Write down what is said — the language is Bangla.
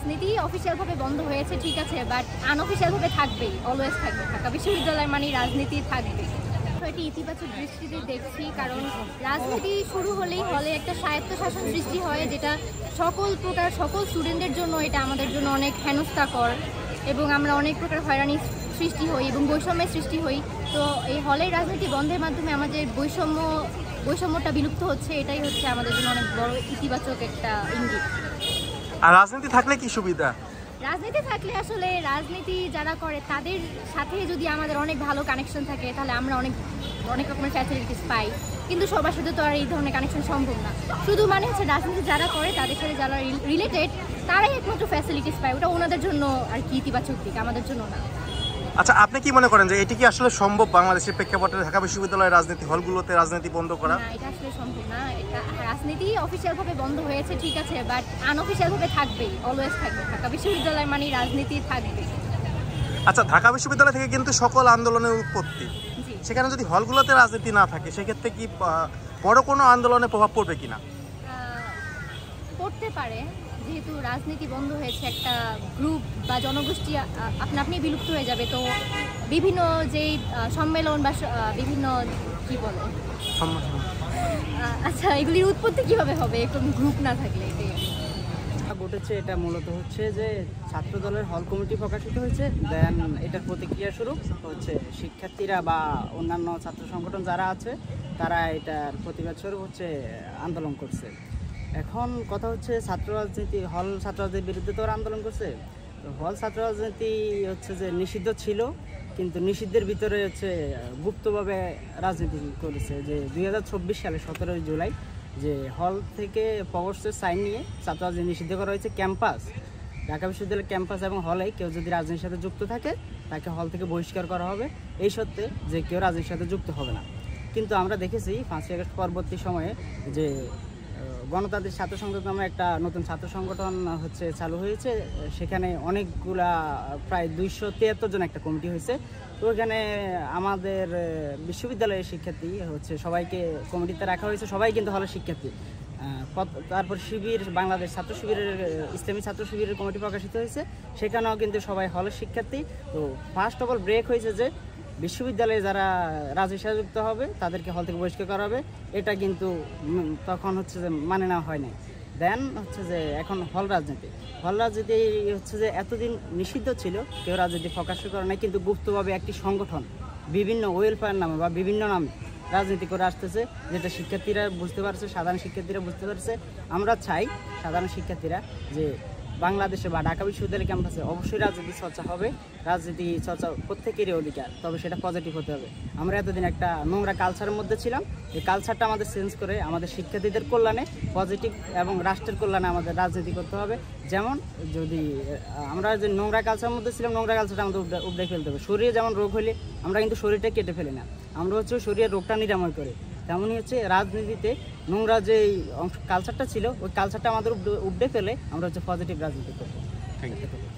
রাজনীতি অফিসিয়াল ভাবে বন্ধ হয়েছে ঠিক আছে, বাট আনঅফিসিয়াল ভাবে থাকবেই, অলওয়েজ থাকবে। ঢাকা বিশ্ববিদ্যালয় মানে রাজনীতি থাকবে। এটি ইতিবাচক দৃষ্টিতে দেখছি, কারণ রাজনীতি শুরু হলেই হলে একটা স্বায়ত্তশাসন সৃষ্টি হয়, যেটা সকল স্টুডেন্টদের জন্য এটা আমাদের জন্য অনেক হেনস্থাকর, এবং আমরা অনেক প্রকার হয়রানি সৃষ্টি হই এবং বৈষম্যের সৃষ্টি হই। তো এই হলের রাজনীতি বন্ধের মাধ্যমে আমাদের বৈষম্যটা বিলুপ্ত হচ্ছে, এটাই হচ্ছে আমাদের জন্য অনেক বড় ইতিবাচক একটা ইঙ্গিত। আর রাজনীতি থাকলে কি সুবিধা? রাজনীতি থাকলে আসলে রাজনীতি যারা করে তাদের সাথে যদি আমাদের অনেক ভালো কানেকশন থাকে, তাহলে আমরা অনেক রকমের ফ্যাসিলিটিস পাই। কিন্তু সবার সাথে তো আর এই ধরনের কানেকশন সম্ভব না। শুধু মানে হচ্ছে রাজনীতি যারা করে তাদের সাথে যারা রিলেটেড তারাই একমাত্র ফ্যাসিলিটিস পায়, ওটা ওনাদের জন্য আর কি ইতিবাচক দিক, আমাদের জন্য না। আচ্ছা, আপনি কি মনে করেন যে এটি কি আসলে সম্ভব বাংলাদেশের প্রেক্ষাপটে ঢাকা বিশ্ববিদ্যালয়ের রাজনীতি হলগুলোতে রাজনীতি বন্ধ করা? না, এটা আসলে সম্ভব না। এটা রাজনীতি অফিসিয়াল ভাবে বন্ধ হয়েছে ঠিক আছে, বাট আনঅফিসিয়াল ভাবে থাকবেই, অলওয়েজ থাকবে। ঢাকা বিশ্ববিদ্যালয় মানে রাজনীতি থাকবে। আচ্ছা, ঢাকা বিশ্ববিদ্যালয় থেকে কিন্তু সকল আন্দোলনের উৎপত্তি। সেখানে যদি হলগুলোতে রাজনীতি না থাকে, সেক্ষেত্রে কি বড় কোনো আন্দোলনে প্রভাব পড়বে কিনা? পড়তে পারে, যেহেতু রাজনীতি বন্ধ হয়েছে, একটা গ্রুপ বা জনগোষ্ঠী আপনি বিলুপ্ত হয়ে যাবে। তো বিভিন্ন যেই সম্মেলন বা বিভিন্ন কি বলে, আচ্ছা, এগুলির উৎপত্তি কিভাবে হবে একদম গ্রুপ না থাকলে? ঘটেছে এটা মূলত হচ্ছে যে ছাত্র দলের হল কমিটি প্রকাশিত হয়েছে, দেন এটার প্রতিক্রিয়া স্বরূপ হচ্ছে শিক্ষার্থীরা বা অন্যান্য ছাত্র সংগঠন যারা আছে তারা এটার প্রতিবাদ স্বরূপ হচ্ছে আন্দোলন করছে। এখন কথা হচ্ছে ছাত্র রাজনীতির বিরুদ্ধে তো ওরা আন্দোলন করছে। তো হল ছাত্র রাজনীতি হচ্ছে যে নিষিদ্ধ ছিল, কিন্তু নিষিদ্ধের ভিতরে হচ্ছে গুপ্তভাবে রাজনীতি করেছে। যে 2024 সালে 17 জুলাই যে হল থেকে প্রকাশ্যে সাইন নিয়ে ছাত্র রাজনীতি নিষিদ্ধ করা হয়েছে। ক্যাম্পাস, ঢাকা বিশ্ববিদ্যালয়ের ক্যাম্পাস এবং হলে কেউ যদি রাজনীতির সাথে যুক্ত থাকে তাকে হল থেকে বহিষ্কার করা হবে, এই সত্ত্বে যে কেউ রাজনীতির সাথে যুক্ত হবে না। কিন্তু আমরা দেখেছি 5ই আগস্ট পরবর্তী সময়ে যে গণতান্ত্রিক ছাত্র সংগঠন নামে একটা নতুন ছাত্র সংগঠন হচ্ছে চালু হয়েছে। সেখানে অনেকগুলা প্রায় 273 জন একটা কমিটি হয়েছে। তো ওইখানে আমাদের বিশ্ববিদ্যালয়ের শিক্ষার্থী হচ্ছে সবাইকে কমিটিতে রাখা হয়েছে, সবাই কিন্তু হলের শিক্ষার্থী। তারপর বাংলাদেশ ছাত্র শিবিরের ইসলামী ছাত্র শিবিরের কমিটি প্রকাশিত হয়েছে, সেখানেও কিন্তু সবাই হলের শিক্ষার্থী। তো ফার্স্ট অফ অল ব্রেক হয়েছে যে বিশ্ববিদ্যালয়ে যারা রাজনীতির সাথে যুক্ত হবে তাদেরকে হল থেকে বহিষ্কার করা হবে, এটা কিন্তু তখন হচ্ছে যে মানে নেওয়া হয় নাই। দেন হচ্ছে যে এখন হল রাজনীতি হচ্ছে যে এতদিন নিষিদ্ধ ছিল, কেউ রাজনীতি প্রকাশ করে নাই, কিন্তু গুপ্তভাবে একটি সংগঠন বিভিন্ন ওয়েলফেয়ার নামে বা বিভিন্ন নামে রাজনীতি করে আসতেছে, যেটা শিক্ষার্থীরা বুঝতে পারছে, সাধারণ শিক্ষার্থীরা বুঝতে পারছে। আমরা চাই সাধারণ শিক্ষার্থীরা যে বাংলাদেশে বা ঢাকা বিশ্ববিদ্যালয় ক্যাম্পাসে অবশ্যই রাজনীতি চর্চা হবে। রাজনীতি চর্চা প্রত্যেকেরই অধিকার, তবে সেটা পজিটিভ হতে হবে। আমরা এতদিন একটা নোংরা কালচারের মধ্যে ছিলাম, এই কালচারটা আমাদের চেঞ্জ করে আমাদের শিক্ষার্থীদের কল্যাণে পজিটিভ এবং রাষ্ট্রের কল্যাণে আমাদের রাজনীতি করতে হবে। যেমন যদি আমরা যে নোংরা কালচারের মধ্যে ছিলাম, নোংরা কালচারটা আমাদের উপড়ে ফেলতে হবে। শরীরে যেমন রোগ হলে আমরা কিন্তু শরীরটা কেটে ফেলি না, আমরা হচ্ছে শরীরের রোগটা নিরাময় করি। তেমনই হচ্ছে রাজনীতিতে নোংরা যে কালচারটা ছিল, ওই কালচারটা আমাদের উপড়ে ফেলে আমরা হচ্ছে পজিটিভ রাজনীতি করবো।